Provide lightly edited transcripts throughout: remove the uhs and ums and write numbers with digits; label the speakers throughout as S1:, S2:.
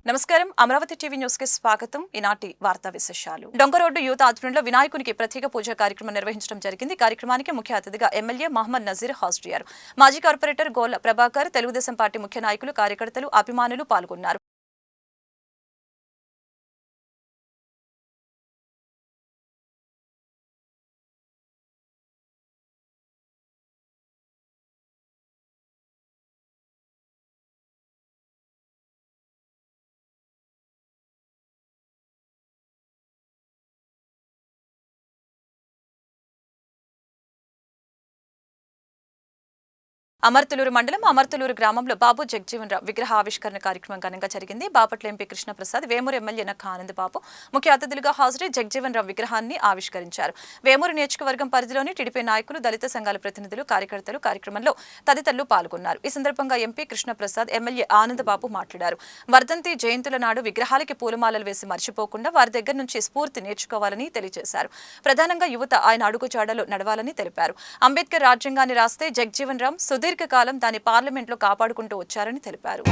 S1: నమస్కారం Amaravati TV news కి స్వాగతం. ఈనాటి వార్తా విశేషాలు. డొంగరోడ్డు యూత్ ఆధ్వర్యంలో వినాయకునికి ప్రత్యేక పూజా కార్యక్రమం నిర్వహించడం జరిగింది. కార్యక్రమానికి ముఖ్య అతిథిగా ఎమ్మెల్యే మహమ్మద్ నజీర్ హాజరయ్యారు. మాజీ కార్పొరేటర్ గోల్ల ప్రభాకర్, తెలుగుదేశం పార్టీ ముఖ్య నాయకులు, కార్యకర్తలు, అభిమానులు పాల్గొన్నారు. అమర్తులూరు మండలం అమర్తులూరు గ్రామంలో బాబు జగజీవన్ రావు విగ్రహ ఆవిష్కరణ కార్యక్రమం ఘనంగా జరిగింది. బాపట్ల ఎంపీ కృష్ణప్రసాద్, వేమూరు ఎమ్మెల్యే నక్క ఆనంద్ బాబు ముఖ్య అతిథులుగా హాజరై జగజీవన్ రావు విగ్రహాన్ని ఆవిష్కరించారు. వేమూరు నియోజకవర్గం పరిధిలోని టీడీపీ నాయకులు, దళిత సంఘాల ప్రతినిధులు, కార్యకర్తలు కార్యక్రమంలో తదితరులు పాల్గొన్నారు. ఈ సందర్భంగా ఎంపీ కృష్ణప్రసాద్, ఎమ్మెల్యే ఆనంద్ బాబు మాట్లాడారు. వర్ధంతి జయంతుల నాడు విగ్రహాలకి పూలమాలలు వేసి మర్చిపోకుండా వారి దగ్గర నుంచి స్ఫూర్తి నేర్చుకోవాలని తెలియజేశారు. ప్రధానంగా యువత ఆయన అడుగుజాడలో నడవాలని తెలిపారు. అంబేద్కర్ రాజ్యాంగాన్ని రాస్తే జగజీవన్ రామ్ సుదీర్ఘకాలం దాని పార్లమెంట్లో కాపాడుకుంటూ వచ్చారని తెలిపారు.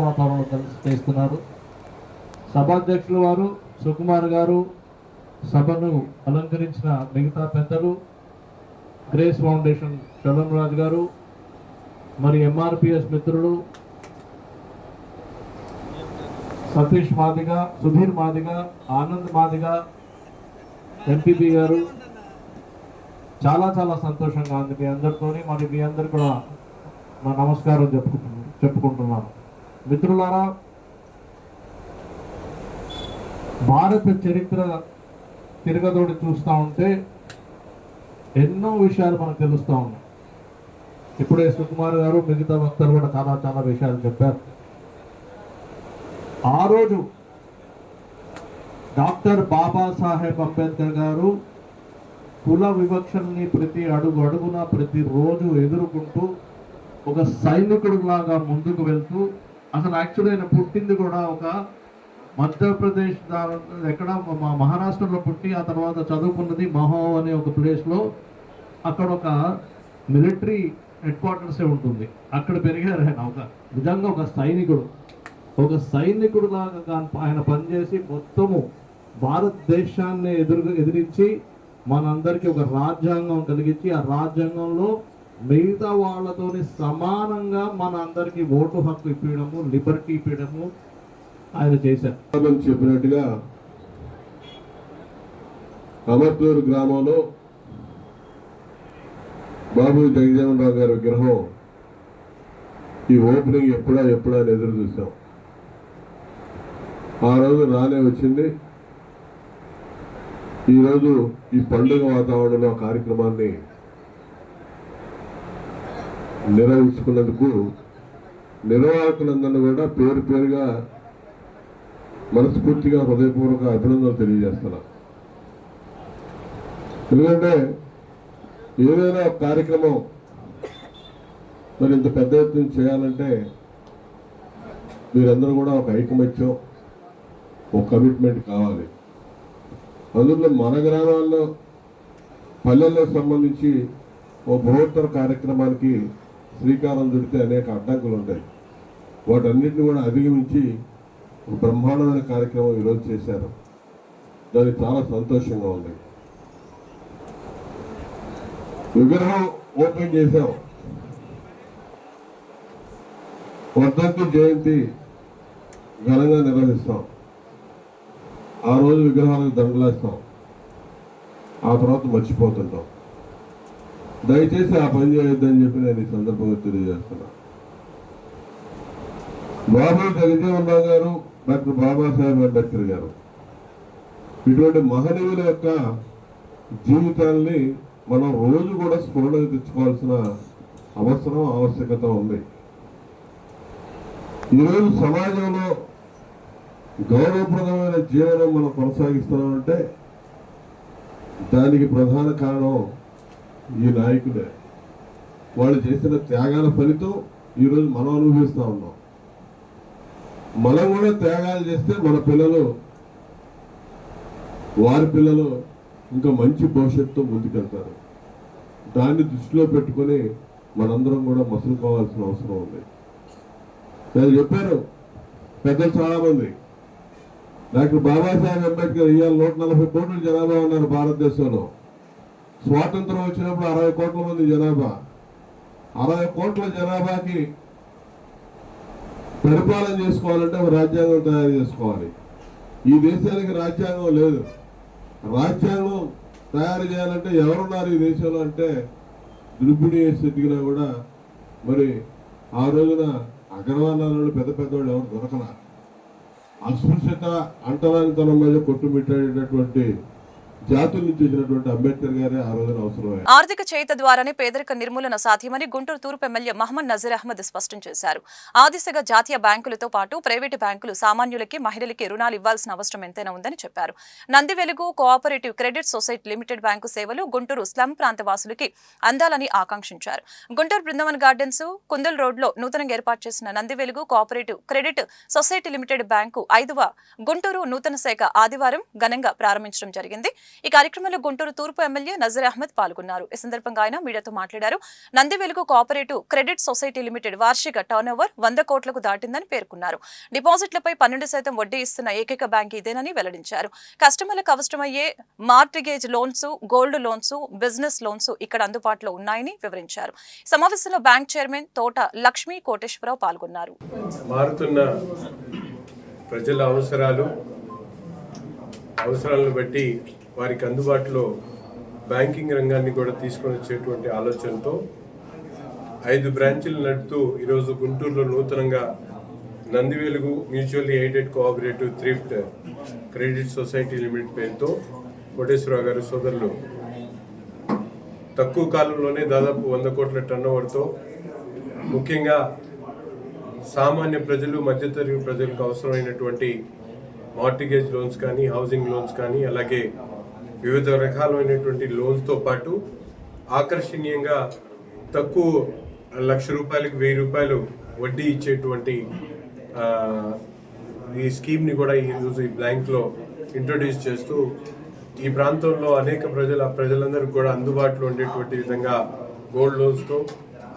S2: వాతావరణం చేస్తున్నారు. సభాధ్యక్షులు వారు సుకుమార్ గారు, సభను అలంకరించిన మిగతా పెద్దలు, గ్రేస్ ఫౌండేషన్ చలం రాజు గారు, మరి ఎంఆర్పిఎస్ మిత్రులు సతీష్ మాదిగ, సుధీర్ మాదిగ, ఆనంద్ మాదిగ, ఎంపీపీ గారు, చాలా చాలా సంతోషంగా ఉంది మీ అందరితోని. మరి మీ అందరు కూడా నా నమస్కారం చెప్పుకుంటున్నాను. మిత్రులారా, భారత చరిత్ర తిరగదోడి చూస్తూ ఉంటే ఎన్నో విషయాలు మనకు తెలుస్తూ ఉన్నాయి. ఇప్పుడే సుకుమార్ గారు, మిగతా వక్తలు కూడా చాలా చాలా విషయాలు చెప్పారు. ఆ రోజు డాక్టర్ బాబాసాహెబ్ అంబేద్కర్ గారు కుల వివక్షల్ని ప్రతి అడుగున ప్రతిరోజు ఎదుర్కొంటూ ఒక సైనికుడు లాగా ముందుకు వెళ్తూ, అసలు యాక్చువల్లీ ఆయన పుట్టింది కూడా ఒక మధ్యప్రదేశ్ ఎక్కడ మహారాష్ట్రలో పుట్టి ఆ తర్వాత చదువుకున్నది మహో అనే ఒక ప్లేస్లో. అక్కడ ఒక మిలిటరీ హెడ్ క్వార్టర్సే ఉంటుంది. అక్కడ పెరిగారు ఆయన. నిజంగా ఒక సైనికుడు లాగా ఆయన పనిచేసి మొత్తము భారతదేశాన్ని ఎదిరించి మనందరికీ ఒక రాజ్యాంగం కలిగించి, ఆ రాజ్యాంగంలో మిగతా వాళ్ళతోని సమానంగా మన అందరికీ ఓటు హక్కు ఇప్పించడము, లిబర్టీ ఇప్పించడము ఆయన చేశారు.
S3: చెప్పినట్టుగా అమర్తూరు గ్రామంలో బాబు జగజీవన్ రావు గారి విగ్రహం ఈ ఓపెనింగ్ ఎప్పుడా అని ఎదురు చూసాం. ఆ రోజు రానే వచ్చింది. ఈరోజు ఈ పండుగ వాతావరణంలో కార్యక్రమాన్ని నిర్వహించుకున్నందుకు నిర్వాహకులందరినీ కూడా పేరు పేరుగా మనస్ఫూర్తిగా హృదయపూర్వక అభినందనలు తెలియజేస్తున్నా. ఎందుకంటే ఏదైనా కార్యక్రమం మరి ఇంత పెద్ద ఎత్తున చేయాలంటే మీరందరూ కూడా ఒక ఐకమత్యం, ఒక కమిట్మెంట్ కావాలి. అందులో మన గ్రామాల్లో, పల్లెల్లో సంబంధించి ఓ బృహత్తర కార్యక్రమానికి శ్రీకారం చుడితే అనేక అడ్డంకులు ఉంటాయి. వాటన్నిటిని కూడా అధిగమించి ఒక బ్రహ్మాండమైన కార్యక్రమం ఈరోజు చేశారు. దానికి చాలా సంతోషంగా ఉంది. విగ్రహం ఓపెన్ చేశాం. వర్ధంతి జయంతి ఘనంగా నిర్వహిస్తాం. ఆ రోజు విగ్రహాలకు దండలేస్తాం, ఆ తర్వాత మర్చిపోతుంటాం. దయచేసి ఆ పని చేయొద్దని చెప్పి నేను ఈ సందర్భంగా తెలియజేస్తున్నా. బాబు జగజీవన్ రావు గారు, డాక్టర్ బాబాసాహెబ్ అంబేద్కర్ గారు ఇటువంటి మహనీయుల యొక్క జీవితాల్ని మనం రోజు కూడా స్ఫురణకు తెచ్చుకోవాల్సిన అవసరం, ఆవశ్యకత ఉంది. ఈరోజు సమాజంలో గౌరవప్రదమైన జీవనం మనం కొనసాగిస్తున్నామంటే దానికి ప్రధాన కారణం ఈ నాయకులే. వాళ్ళు చేసిన త్యాగాల ఫలితం ఈరోజు మనం అనుభవిస్తూ ఉన్నాం. మనం కూడా త్యాగాలు చేస్తే మన పిల్లలు, వారి పిల్లలు ఇంకా మంచి భవిష్యత్తుతో ముందుకెళ్తారు. దాన్ని దృష్టిలో పెట్టుకొని మనందరం కూడా మసులుకోవాల్సిన అవసరం ఉంది. నేను చెప్పారు పెద్దలు చాలా మంది, డాక్టర్ బాబాసాహెబ్ అంబేద్కర్ ఇవాళ 140 కోట్ల జనాభా ఉన్నారు భారతదేశంలో. స్వాతంత్రం వచ్చినప్పుడు 60 కోట్ల మంది జనాభా. 60 కోట్ల జనాభాకి పరిపాలన చేసుకోవాలంటే ఒక రాజ్యాంగం తయారు చేసుకోవాలి. ఈ దేశానికి రాజ్యాంగం లేదు. రాజ్యాంగం తయారు చేయాలంటే ఎవరున్నారు ఈ దేశంలో అంటే దుర్పిడి స్థితికినా కూడా మరి ఆ రోజున అగ్రవర్ణాలలో పెద్ద పెద్దవాళ్ళు ఎవరు దొరకలా. అస్పృశ్యత, అంటరానితనం మీద కొట్టుమిట్టాడేటటువంటి జాతుల నుంచి వచ్చినటువంటి అంబేద్కర్ గారే ఆ రోజున అవసరమే.
S1: ఆర్థిక చేత ద్వారానే పేదరిక నిర్మూలన సాధ్యమని గుంటూరు తూర్పు ఎమ్మెల్యే మహమ్మద్ నజీర్ అహ్మద్ స్పష్టం చేశారు. ఆ దిశగా జాతీయ బ్యాంకులతో పాటు ప్రైవేటు బ్యాంకులు సామాన్యులకి, మహిళలకి రుణాలు ఇవ్వాల్సిన అవసరం ఎంతైనా ఉందని చెప్పారు. నంది వెలుగు cooperative credit society limited bank సేవలు గుంటూరు స్లమ్ ప్రాంత వాసులకి అందాలని ఆకాంక్షించారు. గుంటూరు బృందావన్ గార్డెన్స్, కుందల్ రోడ్లో నూతనంగా ఏర్పాటు చేసిన నంది వెలుగు cooperative credit society limited bank 5వ గుంటూరు నూతన శాఖ ఆదివారం ఘనంగా ప్రారంభించడం జరిగింది. ఈ కార్యక్రమంలో గుంటూరు తూర్పు ఎమ్మెల్యే నజీర్ అహ్మద్ పాల్గొన్నారు. ఈ సందర్భంగా ఆయన మీడియాతో మాట్లాడారు. నంది వెలుగు కోఆపరేటివ్ క్రెడిట్ సొసైటీ లిమిటెడ్ వార్షిక టర్నోవర్ 100 కోట్లకు దాటిందని పేర్కొన్నారు. డిపాజిట్లపై 12% వడ్డీ ఇస్తున్న ఏకైక బ్యాంక్ ఇదేనని వెల్లడించారు. కస్టమర్లకు అవసరమయ్యే mortgage loans, gold loans, business loans ఇక్కడ అందుబాటులో ఉన్నాయని వివరించారు. సమావేశంలో బ్యాంక్ చైర్మన్ తోట లక్ష్మీ కోటేశ్వరరావు పాల్గొన్నారు.
S4: మారుతున్న ప్రజల అవసరాలను బట్టి వారికి అందుబాటులో బ్యాంకింగ్ రంగాన్ని కూడా తీసుకొని వచ్చేటువంటి ఆలోచనతో 5 బ్రాంచీలు నడుపుతూ ఈరోజు గుంటూరులో నూతనంగా నంది వెలుగు mutually aided cooperative thrift credit society limited పేరుతో కోటేశ్వరరావు గారి సోదరులు తక్కువ కాలంలోనే దాదాపు 100 కోట్ల టర్నోవర్తో ముఖ్యంగా సామాన్య ప్రజలు, మధ్యతరగతి ప్రజలకు అవసరమైనటువంటి మార్టిగేజ్ లోన్స్ కానీ, హౌసింగ్ లోన్స్ కానీ, అలాగే వివిధ రకాలైనటువంటి లోన్స్తో పాటు ఆకర్షణీయంగా తక్కువ ₹1,00,000కి ₹1,000 వడ్డీ ఇచ్చేటువంటి ఈ స్కీమ్ని కూడా ఈరోజు ఈ బ్యాంక్లో ఇంట్రొడ్యూస్ చేస్తూ ఈ ప్రాంతంలో అనేక ప్రజలందరికీ కూడా అందుబాటులో ఉండేటువంటి విధంగా గోల్డ్ లోన్స్తో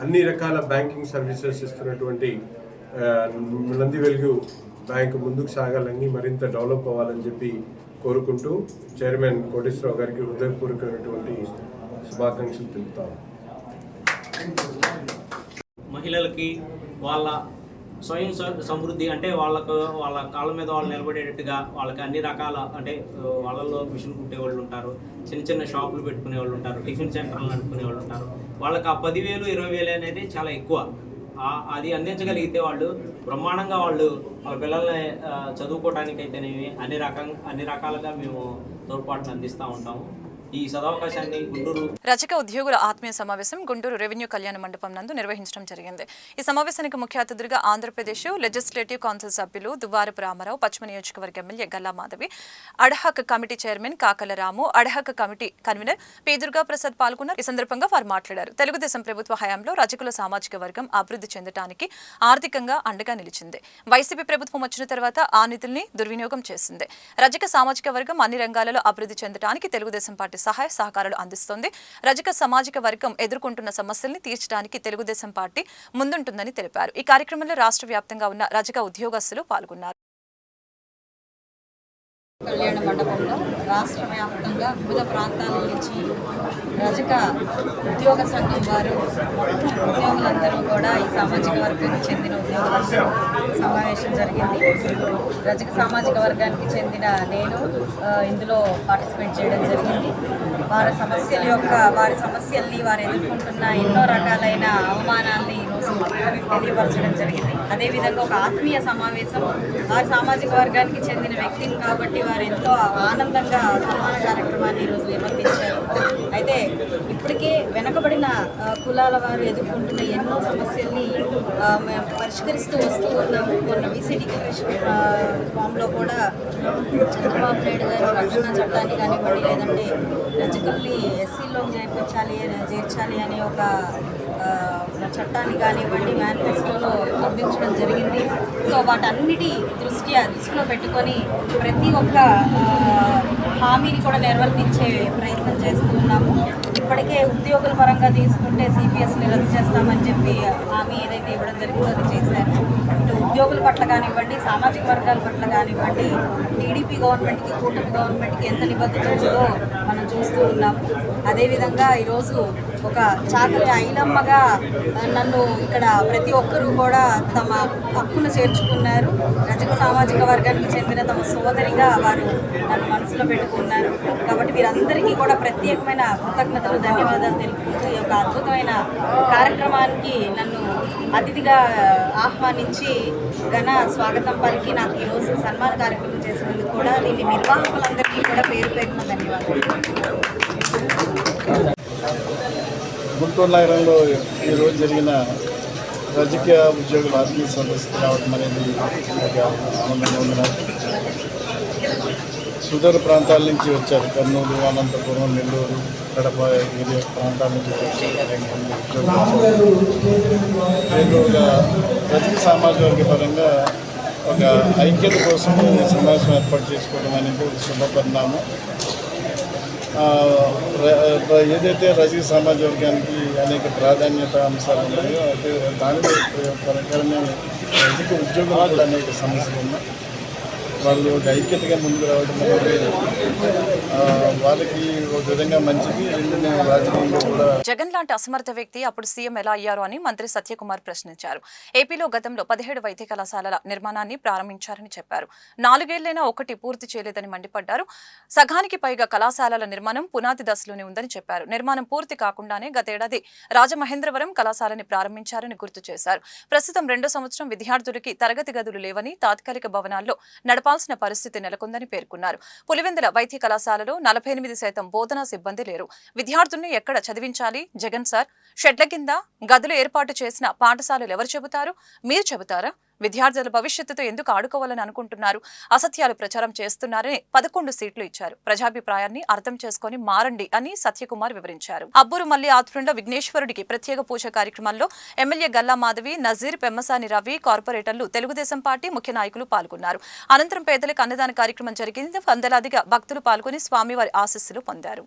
S4: అన్ని రకాల బ్యాంకింగ్ సర్వీసెస్ ఇస్తున్నటువంటి నంది వెలుగు బ్యాంకు ముందుకు సాగాలని, మరింత డెవలప్ అవ్వాలని చెప్పి కోరుకుంటూ చైర్మన్ కోటేశ్వరరావు గారికి హృదయపూర్వకమైనటువంటి శుభాకాంక్షలు తెలుపుతాము.
S5: మహిళలకి వాళ్ళ స్వయం సమృద్ధి అంటే వాళ్ళ కాళ్ళ మీద వాళ్ళు నిలబడేటట్టుగా వాళ్ళకి అన్ని రకాల అంటే వాళ్ళల్లో మిషన్ కుట్టే వాళ్ళు ఉంటారు, చిన్న చిన్న షాపులు పెట్టుకునే వాళ్ళు ఉంటారు, టిఫిన్ సెంటర్లు నడుపుకునే వాళ్ళు ఉంటారు. వాళ్ళకి ఆ 10,000, 20,000 అనేది చాలా ఎక్కువ. అది అందించగలిగితే వాళ్ళు బ్రహ్మాండంగా వాళ్ళ పిల్లల్ని చదువుకోవడానికి అయితేనేమి అన్ని రకాలుగా మేము తోడ్పాటును అందిస్తూ ఉంటాము. ఈ సదవకాశాన్ని గుంటూరు
S1: రజక ఉద్యోగుల ఆత్మీయ సమావేశం గుంటూరు రెవెన్యూ కళ్యాణ మండపం నందు నిర్వహించడం జరిగింది. ఈ సమావేశానికి ముఖ్య అతిథులుగా ఆంధ్రప్రదేశ్ లెజిస్లేటివ్ కౌన్సిల్ సభ్యులు దువ్వారపు రామారావు, పశ్చిమ నియోజకవర్గ MLA Galla Madhavi, ad hoc committee chairman Kakala Ramu, ad hoc committee convener P Durga Prasad పాల్గొన్నారు. ఈ సందర్భంగా వారు మాట్లాడారు. తెలుగుదేశం ప్రభుత్వ హయాంలో రజకుల సామాజిక వర్గం అభివృద్ధి చెందడానికి ఆర్థికంగా అండగా నిలిచింది. వైసీపీ ప్రభుత్వం వచ్చిన తర్వాత ఆ నిధుల్ని దుర్వినియోగం చేసింది. రజక సామాజిక వర్గం అన్ని రంగాలలో అభివృద్ధి చెందడానికి తెలుగుదేశం పార్టీ సహాయ సహకారాలు అందిస్తోంది. రజక సామాజిక వర్గం ఎదుర్కొంటున్న సమస్యల్ని తీర్చడానికి తెలుగుదేశం పార్టీ ముందుంటుందని తెలిపారు. ఈ కార్యక్రమంలో రాష్ట్ర వ్యాప్తంగా ఉన్న రజక ఉద్యోగస్తులు పాల్గొన్నారు.
S6: కళ్యాణ మండపంలో రాష్ట్ర వ్యాప్తంగా వివిధ ప్రాంతాల నుంచి రజక ఉద్యోగ సంఘం వారు ఉద్యోగులందరూ కూడా ఈ సామాజిక వర్గానికి చెందిన ఉద్యోగులందరూ సమావేశం జరిగింది. రజక సామాజిక వర్గానికి చెందిన నేను ఇందులో పార్టిసిపేట్ చేయడం జరిగింది. వారి సమస్యల్ని వారు ఎదుర్కొంటున్న ఎన్నో రకాలైన అవమానాల్ని ఈరోజు తెలియపరచడం జరిగింది. అదేవిధంగా ఒక ఆత్మీయ సమావేశం, వారి సామాజిక వర్గానికి చెందిన వ్యక్తిని కాబట్టి వారు ఎంతో ఆనందంగా సన్మాన కార్యక్రమాన్ని ఈరోజు నిర్వర్తించారు. అయితే ఇప్పటికే వెనకబడిన కులాల వారు ఎదుర్కొంటున్న ఎన్నో సమస్యల్ని మేము పరిష్కరిస్తూ వస్తూ ఉన్నాము. మొన్న బీసీ డిక్లరేషన్ ఫామ్లో కూడా చంద్రబాబు నాయుడు గారు రక్షణ చట్టాన్ని కానివ్వండి, లేదంటే రజకుల్ని ఎస్సీలోకి చేర్చాలి అనే ఒక చట్టాన్ని కానివ్వండి మేనిఫెస్టోలో అందించడం జరిగింది. సో వాటన్నిటి దృష్టిలో పెట్టుకొని ప్రతి ఒక్క హామీని కూడా నిర్వర్తించే ప్రయత్నం చేస్తూ ఉన్నాము. ఇప్పటికే ఉద్యోగుల పరంగా తీసుకుంటే సిపిఎస్ని రద్దు చేస్తామని చెప్పి హామీ ఏదైతే ఇవ్వడం జరిగిందో అది చేశారు. ఇటు ఉద్యోగుల పట్ల కానివ్వండి, సామాజిక వర్గాల పట్ల కానివ్వండి, టీడీపీ గవర్నమెంట్కి, కూటమి గవర్నమెంట్కి ఎంత నిబద్ధత ఉందో మనం చూస్తూ ఉన్నాము. అదేవిధంగా ఈరోజు ఒక చాకలి ఐలమ్మగా నన్ను ఇక్కడ ప్రతి ఒక్కరూ కూడా తమ హక్కును చేర్చుకున్నారు. రజక సామాజిక వర్గానికి చెందిన తమ సోదరిగా వారు నన్ను మనసులో పెట్టుకున్నారు. కాబట్టి వీరందరికీ కూడా ప్రత్యేకమైన కృతజ్ఞతలు, ధన్యవాదాలు తెలుపుకుంటూ ఈ యొక్క అద్భుతమైన కార్యక్రమానికి నన్ను అతిథిగా ఆహ్వానించి ఘన స్వాగతం పలికి నాకు ఈరోజు సన్మాన కార్యక్రమం చేసినందుకు కూడా దీని నిర్వాహకులందరికీ కూడా పేరు పేరున ధన్యవాదాలు.
S7: గుంటూరు నగరంలో ఈరోజు జరిగిన రాజకీయ ఉద్యోగుల ఆత్మీయ సదస్సుకు రావడం అనేది ఒక ఆనందంగా ఉంది నాకు. సుదూర ప్రాంతాల నుంచి వచ్చారు. కర్నూలు, అనంతపురం, నెల్లూరు, కడప ఏరియా ప్రాంతాల నుంచి వచ్చారు. నెల్లూరుగా రజక సామాజిక వర్గ పరంగా ఒక ఐక్యత కోసం సమావేశం ఏర్పాటు చేసుకోవడం అనేది ఒక శుభపరిణామం. ఏదైతే రజక సమాజ వర్గానికి అనేక ప్రాధాన్యత అంశాలు ఉన్నాయో అదే దాని ప్రకారమే రజక ఉద్యోగులు కూడా అనేక సమస్యలు ఉన్నాయి. వాళ్ళు ఒక ఐక్యతగా ముందుకు రావడం అనేది వాళ్ళకి ఒక విధంగా మంచిది. రాజకీయంగా కూడా
S1: జగన్ లాంటి అసమర్థ వ్యక్తి అప్పుడు సీఎం ఎలా అయ్యారు అని మంత్రి సత్యకుమార్ ప్రశ్నించారు. ఏపీలో గతంలో 17 వైద్య కళాశాలల నిర్మాణాన్ని ప్రారంభించారని చెప్పారు. 4 ఏళ్లైనా ఒకటి పూర్తి చేయలేదని మండిపడ్డారు. సగానికి పైగా కళాశాలల నిర్మాణం పునాది దశలోనే ఉందని చెప్పారు. నిర్మాణం పూర్తి కాకుండానే గతేడాది రాజమహేంద్రవరం కళాశాలని ప్రారంభించారని గుర్తు చేశారు. ప్రస్తుతం 2వ సంవత్సరం విద్యార్థులకి తరగతి గదులు లేవని, తాత్కాలిక భవనాల్లో నడపాల్సిన పరిస్థితి నెలకొందని పేర్కొన్నారు. పులివెందుల వైద్య కళాశాలలో 48% బోధనా సిబ్బంది లేరు. విద్యార్థుల్ని ఎక్కడ చదివించాలి? జగన్ సార్, షెడ్ల కింద గదులు ఏర్పాటు చేసిన పాఠశాలలు ఎవరు చెబుతారు? మీరు చెబుతారా? విద్యార్థుల భవిష్యత్తుతో ఎందుకు ఆడుకోవాలని అనుకుంటున్నారు? అసత్యాలు ప్రచారం చేస్తున్నారని 11 సీట్లు ఇచ్చారు. ప్రజాభిప్రాయాన్ని అర్థం చేసుకుని మారండి అని సత్యకుమార్ వివరించారు. అబ్బూరు మల్లి ఆధ్వర్యంలో విఘ్నేశ్వరుడికి ప్రత్యేక పూజ కార్యక్రమంలో ఎమ్మెల్యే గల్లా మాధవి, నజీర్, పెమ్మసాని రవి, కార్పొరేటర్లు, తెలుగుదేశం పార్టీ ముఖ్య నాయకులు పాల్గొన్నారు. అనంతరం పేదలకు అన్నదాన కార్యక్రమం జరిగింది. వందలాదిగా భక్తులు పాల్గొని స్వామివారి ఆశీస్సులు పొందారు.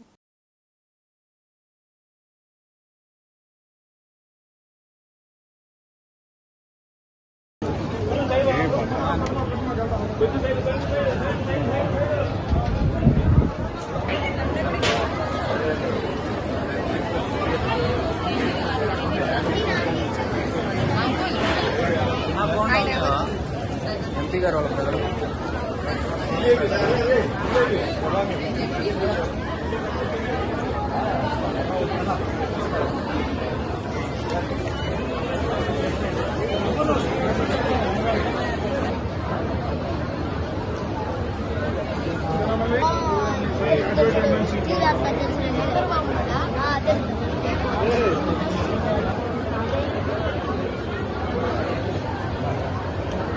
S8: ఎంపీ గారు వాళ్ళ ప్రజలు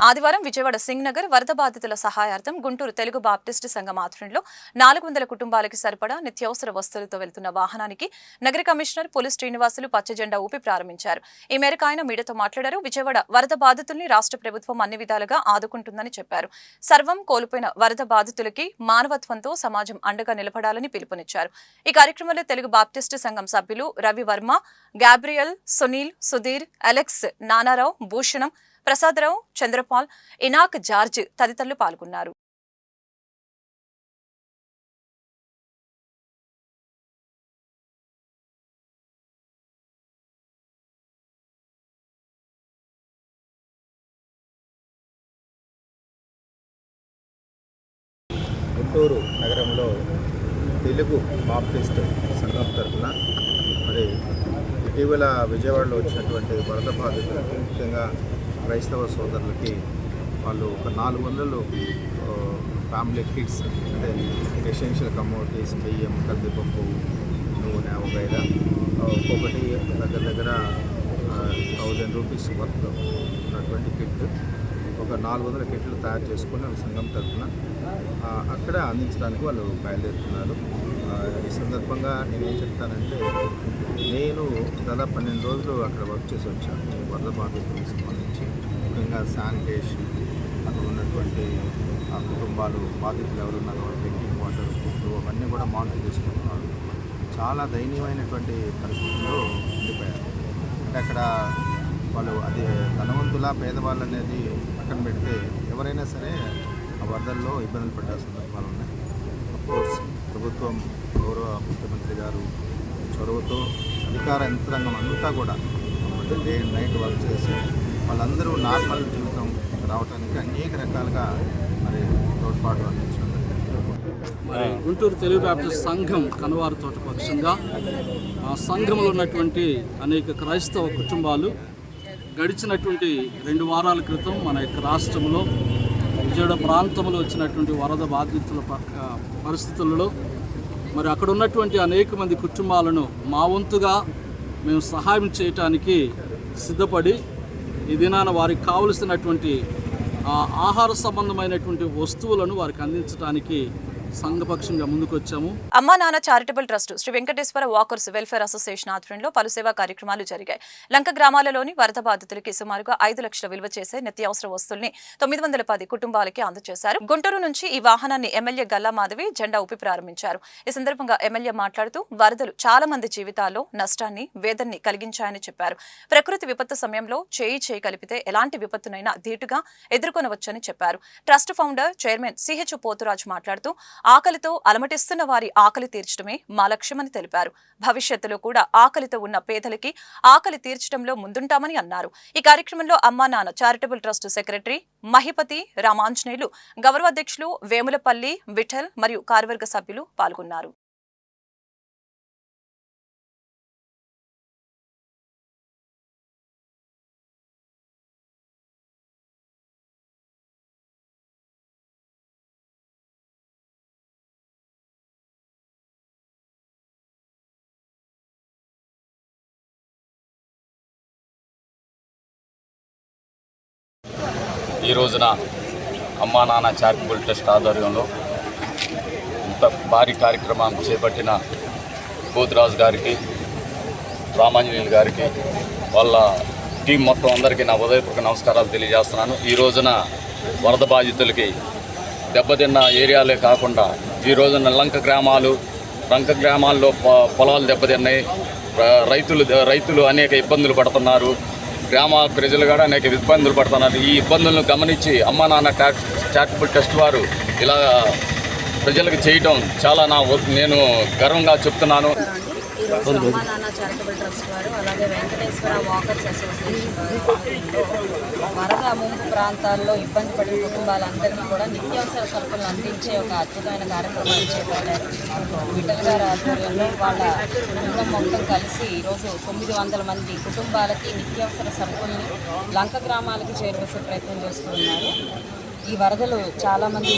S1: ఆదివారం విజయవాడ సింగ్ నగర్ వరద బాధితుల సహాయార్థం గుంటూరు తెలుగు బాప్టిస్టు సంఘం ఆధ్వర్యంలో 400 కుటుంబాలకి సరిపడా నిత్యావసర వస్తువులతో వెళ్తున్న వాహనానికి నగర కమిషనర్ పులి శ్రీనివాసులు పచ్చజెండా ఊపి ప్రారంభించారు. ఈ మేరకు ఆయన మీడియాతో మాట్లాడారు. విజయవాడ వరద బాధితుల్ని రాష్ట్ర ప్రభుత్వం అన్ని విధాలుగా ఆదుకుంటుందని చెప్పారు. సర్వం కోల్పోయిన వరద బాధితులకి మానవత్వంతో సమాజం అండగా నిలబడాలని పిలుపునిచ్చారు. ఈ కార్యక్రమంలో తెలుగు బాప్టిస్టు సంఘం సభ్యులు Ravi Varma, Gabriel, Sunil, Sudheer, Alex, Nanarao, Bhushanam, Prasadarao, Chandrapal, Enoch, George తదితరులు పాల్గొన్నారు.
S8: గుంటూరు నగరంలో తెలుగు బాప్టిస్ట్ సంఘం తరఫున మరి ఇటీవల విజయవాడలో వచ్చినటువంటి వరద బాధితులకి, ముఖ్యంగా క్రైస్తవ సోదరులకి వాళ్ళు ఒక 400 ఫ్యామిలీ కిట్స్, అంటే ఎసెన్షియల్ కమోడిటీస్, బియ్యం, కందిపప్పు, నూనె వగైరా ఒక్కొక్కటి దగ్గర 1000 రూపీస్ వర్త్ ఉన్నటువంటి కిట్, ఒక 400 కిట్లు తయారు చేసుకుని సంఘం తరఫున అక్కడ అందించడానికి వాళ్ళు బయలుదేరుతున్నారు. ఈ సందర్భంగా నేనేం చెప్తానంటే, నేను దాదాపు 12 రోజులు అక్కడ వర్క్ చేసి వచ్చాను. ఈ వరద బాధితులకు సంబంధించి ముఖ్యంగా శానిటేషన్, అక్కడ ఉన్నటువంటి ఆ కుటుంబాలు, బాధితులు ఎవరున్నారో వాళ్ళ డ్రింకింగ్ వాటర్, ఫుడ్ అవన్నీ కూడా మానిటర్ చేసుకుంటున్నారు. చాలా దయనీయమైనటువంటి పరిస్థితుల్లో ఉండిపోయారు. అంటే అక్కడ వాళ్ళు అది ధనవంతుల పేదవాళ్ళు అనేది పక్కన పెడితే ఎవరైనా సరే ఆ వరదల్లో ఇబ్బందులు పడ్డ సందర్భాలు ఉన్నాయి. అఫ్కోర్స్ ప్రభుత్వం, గౌరవ ముఖ్యమంత్రి గారు చొరవతో అధికార యంత్రాంగం అంతా కూడా డే అండ్ నైట్ వర్క్ చేసి వాళ్ళందరూ నార్మల్ జీవితం రావడానికి అనేక రకాలుగా మరి తోడ్పాటు అందించడం.
S9: మరి గుంటూరు తెలుగు బాప్టిస్ట్ సంఘం కనువారు తోట పక్షంగా ఆ సంఘంలో ఉన్నటువంటి అనేక క్రైస్తవ కుటుంబాలు గడిచినటువంటి 2 వారాల క్రితం మన యొక్క రాష్ట్రంలో విజయవాడ ప్రాంతంలో వచ్చినటువంటి వరద బాధితుల పరిస్థితులలో మరి అక్కడ ఉన్నటువంటి అనేక మంది కుటుంబాలను మా వంతుగా మేము సహాయం చేయటానికి సిద్ధపడి ఈ దినాన వారికి కావలసినటువంటి ఆహార సంబంధమైనటువంటి వస్తువులను వారికి అందించడానికి సంఘపక్షంగా ముందుకొచ్చాము.
S1: Amma Nanna charitable trust Shri Venkateswara walkers welfare association ఆధ్వర్యంలో పలు సేవా కార్యక్రమాలు జరిగాయి. లంక గ్రామాలలోని వరద బాధితులకి సుమారుగా 5 లక్షల విలువ చేసే నిత్యావసర వస్తువుల్ని 910 కుటుంబాలకి అందజేశారు. గుంటూరు నుంచి ఈ వాహనాన్ని ఎమ్మెల్యే గల్లా మాధవి జెండా ఊపి ప్రారంభించారు. ఈ సందర్భంగా ఎమ్మెల్యే మాట్లాడుతూ వరదలు చాలా మంది జీవితాల్లో నష్టాన్ని, వేదన్ని కలిగించాయని చెప్పారు. ప్రకృతి విపత్తు సమయంలో చేయి కలిపితే ఎలాంటి విపత్తునైనా ధీటుగా ఎదుర్కొనవచ్చని చెప్పారు. Trust founder chairman CH Poturaju మాట్లాడుతూ ఆకలితో అలమటిస్తున్న వారి ఆకలి తీర్చడమే మా లక్ష్యమని తెలిపారు. భవిష్యత్తులో కూడా ఆకలితో ఉన్న పేదలకి ఆకలి తీర్చడంలో ముందుంటామని అన్నారు. ఈ కార్యక్రమంలో Amma Nanna charitable trust secretary Mahipati Ramanjaneyulu, గౌరవాధ్యక్షులు వేములపల్లి విఠల్ మరియు కార్యవర్గ సభ్యులు పాల్గొన్నారు.
S10: ఈ రోజున అమ్మా నాన్న చారిటబుల్ ట్రస్ట్ ఆధ్వర్యంలో ఇంత భారీ కార్యక్రమాన్ని చేపట్టిన పోతురాజు గారికి, రామాంజనేయులు గారికి, వాళ్ళ టీం మొత్తం అందరికీ నా ఉదయపూర్వక నమస్కారాలు తెలియజేస్తున్నాను. ఈ రోజున వరద బాధితులకి దెబ్బతిన్న ఏరియాలే కాకుండా ఈ రోజున లంక గ్రామాల్లో పొలాలు దెబ్బతిన్నాయి. రైతులు అనేక ఇబ్బందులు పడుతున్నారు. గ్రామ ప్రజలు కూడా అనేక ఇబ్బందులు పడుతున్నారు. ఈ ఇబ్బందులను గమనించి అమ్మా నాన్న చారిటబుల్ ట్రస్ట్ వారు ఇలా ప్రజలకు చేయడం చాలా నేను గర్వంగా చెప్తున్నాను.
S6: ఈరోజు అమ్మా నాన్న చారిటబుల్ ట్రస్ట్ వారు, అలాగే వెంకటేశ్వర వాకర్స్ అసోసియేషన్ వరద ముంపు ప్రాంతాల్లో ఇబ్బంది పడిన కుటుంబాలందరికీ కూడా నిత్యావసర సరుకులను అందించే ఒక అద్భుతమైన కార్యక్రమాన్ని చేపట్టారు. విఠల్ గారి ఆధ్వర్యంలో వాళ్ళ బృందం మొత్తం కలిసి ఈరోజు 900 మంది కుటుంబాలకి నిత్యావసర సరుకుల్ని లంక గ్రామాలకి చేరవేసే ప్రయత్నం చేస్తున్నారు. ఈ వరదలు చాలామంది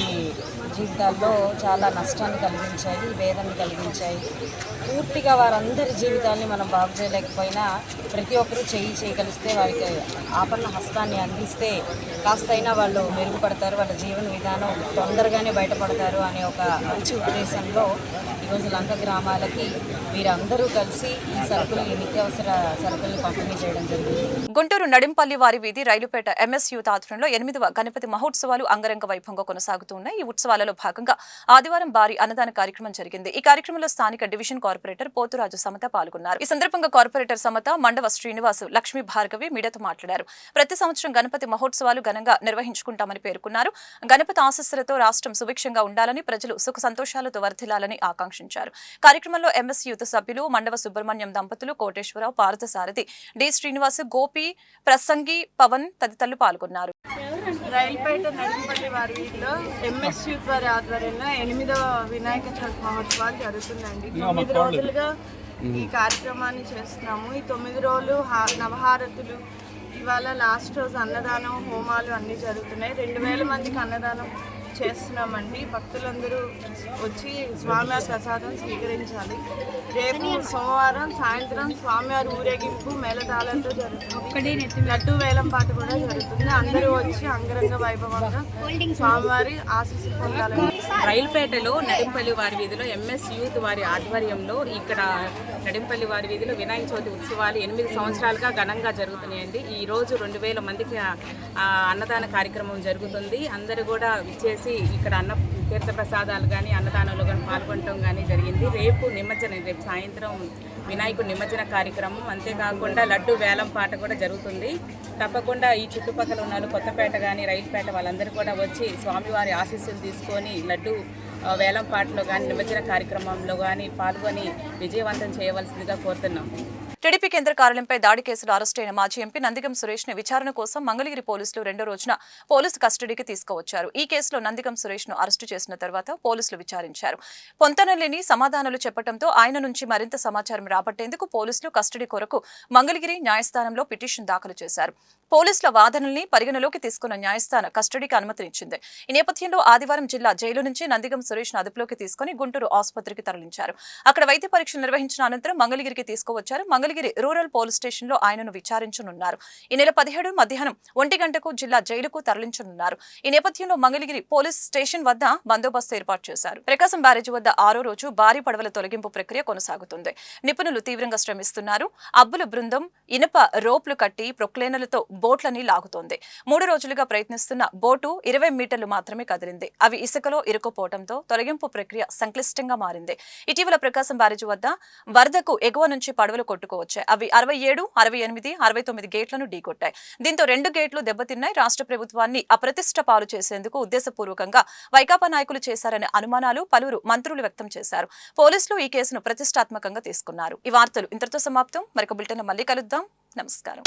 S6: జీవితాల్లో చాలా నష్టాన్ని కలిగించాయి, వేదనని కలిగించాయి. పూర్తిగా వారందరి జీవితాన్ని మనం బాగు చేయలేకపోయినా ప్రతి ఒక్కరూ చేయగలిస్తే, వారికి ఆపన్న హస్తాన్ని అందిస్తే కాస్తైనా వాళ్ళు మెరుగుపడతారు, వాళ్ళ జీవన విధానం తొందరగానే బయటపడతారు అనే ఒక మంచి ఉద్దేశంలో ఈరోజు లంక గ్రామాలకి వీరందరూ కలిసి ఈ నిత్యావసర సరుకుల్ని పంపిణీ చేయడం జరిగింది.
S1: గుంటూరు నడింపల్లి వారి వీధి రైలుపేట ఎంఎస్ యూత్ ఆధ్వర్యంలో 8వ గణపతి మహోత్సవాలు అంగరంగ వైభవంగా కొనసాగుతున్నాయి. ఈ ఉత్సవాలలో భాగంగా ఆదివారం భారీ అన్నదాన కార్యక్రమం జరిగింది. ఈ కార్యక్రమంలో స్థానిక డివిజన్ కార్పొరేటర్ పోతురాజు సమత పాల్గొన్నారు. ఈ సందర్భంగా కార్పొరేటర్ సమత, మండవ శ్రీనివాసు, లక్ష్మీ భార్గవి మీడియాతో మాట్లాడారు. ప్రతి సంవత్సరం గణపతి మహోత్సవాలు ఘనంగా నిర్వహించుకుంటామని పేర్కొన్నారు. గణపతి ఆశీస్సులతో రాష్ట్రం సుభిక్షంగా ఉండాలని, ప్రజలు సుఖ సంతోషాలతో వర్ధిల్లాలని ఆకాంక్షించారు. కార్యక్రమంలో ఎంఎస్ యూత్ సభ్యులు మండవ సుబ్రహ్మణ్యం దంపతులు, కోటేశ్వరరావు, పార్థసారథి, డి శ్రీనివాసు, గోపి, ప్రసంగి, పవన్ తదితరులు పాల్గొన్నారు.
S11: రైల్పేట నడింపల్లి వారి వీధిలో ఎంఎస్ యూత్ వారి ఆధ్వర్యంలో 8వ వినాయక చవితి మహోత్సవాలు జరుగుతున్నాయండి. 9 రోజులుగా ఈ కార్యక్రమాన్ని చేస్తున్నాము. ఈ 9 రోజులు నవహారతులు, ఇవాళ లాస్ట్ రోజు అన్నదానం, హోమాలు అన్నీ జరుగుతున్నాయి. 2000 మందికి అన్నదానం చేస్తున్నామండి. భక్తులందరూ వచ్చి స్వామివారి ప్రసాదం స్వీకరించాలి. రేపు సోమవారం సాయంత్రం స్వామివారి ఊరేగింపు మేళతాళాలతో జరుగుతుంది. లడ్డూ వేలం పాట కూడా జరుగుతుంది. అందరూ వచ్చి అంగరంగ వైభవంగా స్వామివారి ఆశీస్సులు పొందాలని.
S12: రైల్పేటలో నడింపల్లి వారి వీధిలో ఎంఎస్ యూత్ వారి ఆధ్వర్యంలో ఇక్కడ నడింపల్లి వారి వీధిలో వినాయక చవితి ఉత్సవాలు 8 సంవత్సరాలుగా ఘనంగా జరుగుతున్నాయండి. ఈ రోజు 2000 మందికి అన్నదాన కార్యక్రమం జరుగుతుంది. అందరూ కూడా విచ్చేసి ఇక్కడ తీర్థ ప్రసాదాలు కానీ అన్నదానంలో కానీ పాల్గొనడం కానీ జరిగింది. రేపు సాయంత్రం వినాయకుడి నిమజ్జన కార్యక్రమం, అంతేకాకుండా లడ్డు వేలం పాట కూడా జరుగుతుంది. తప్పకుండా ఈ చుట్టుపక్కల ఉన్న కొత్తపేట కానీ రైల్పేట వాళ్ళందరూ కూడా వచ్చి స్వామివారి ఆశీస్సులు తీసుకొని లడ్డు వేలం పాటలో కానీ నిమజ్జన కార్యక్రమంలో కానీ పాల్గొని విజయవంతం చేయవలసిందిగా కోరుతున్నాం.
S1: టీడీపీ కేంద్ర కార్యాలయంపై దాడి కేసులో అరెస్ట్ అయిన మాజీ ఎంపీ నందిగం సురేష్ ని విచారణ కోసం మంగళగిరి పోలీసులు 2వ రోజున పోలీసు కస్టడీకి తీసుకువచ్చారు. ఈ కేసులో నందిగం సురేష్ ను అరెస్టు చేసిన తర్వాత పోలీసులు విచారించారు. పొంతనలేని సమాధానాలు చెప్పడంతో ఆయన నుంచి మరింత సమాచారం రాబట్టేందుకు పోలీసులు కస్టడీ కొరకు మంగళగిరి న్యాయస్థానంలో పిటిషన్ దాఖలు చేశారు. పోలీసుల వాదనల్ని పరిగణలోకి తీసుకున్న న్యాయస్థానం కస్టడీకి అనుమతినిచ్చింది. ఈ నేపథ్యంలో ఆదివారం జిల్లా జైలు నుంచి నందిగం సురేష్ ను అదుపులోకి తీసుకుని గుంటూరు ఆసుపత్రికి తరలించారు. అక్కడ వైద్య పరీక్షలు నిర్వహించిన అనంతరం మంగళగిరికి తీసుకువచ్చారు. మంగళగిరి రూరల్ పోలీస్ స్టేషన్ లో ఆయనను విచారించనున్నారు. ఈ నెల 17 మధ్యాహ్నం 1 గంటకు జిల్లా జైలుకు తరలించనున్నారు. ఈ నేపథ్యంలో మంగళగిరి పోలీస్ స్టేషన్ వద్ద బందోబస్తు ఏర్పాటు చేశారు. ప్రకాశం బ్యారేజీ వద్ద 6వ రోజు భారీ పడవల తొలగింపు ప్రక్రియ కొనసాగుతుంది. నిపుణులు తీవ్రంగా శ్రమిస్తున్నారు. అబ్బుల బృందం ఇనుప రోప్లు కట్టి ప్రొక్లేనలతో బోట్లని లాగుతోంది. 3 రోజులుగా ప్రయత్నిస్తున్న బోటు 20 మీటర్లు మాత్రమే కదిలింది. అవి ఇసుకలో ఇరుక్కుపోవడంతో తొలగింపు ప్రక్రియ సంక్లిష్టంగా మారింది. ఇటీవల ప్రకాశం బ్యారేజీ వద్ద వరదకు ఎగువ నుంచి పడవలు కొట్టుకోవచ్చాయి. అవి 67, 68, 69 గేట్లను ఢీకొట్టాయి. దీంతో 2 గేట్లు దెబ్బతిన్నాయి. రాష్ట్ర ప్రభుత్వాన్ని అప్రతిష్ట పాలు చేసేందుకు ఉద్దేశపూర్వకంగా వైకాపా నాయకులు చేశారనే అనుమానాలు పలువురు మంత్రులు వ్యక్తం చేశారు. పోలీసులు ఈ కేసును ప్రతిష్టాత్మకంగా తీసుకున్నారు. ఈ వార్తలు ఇంతటితో సమాప్తం. మరొక బులెటిన్ మళ్ళీ కలుద్దాం. నమస్కారం.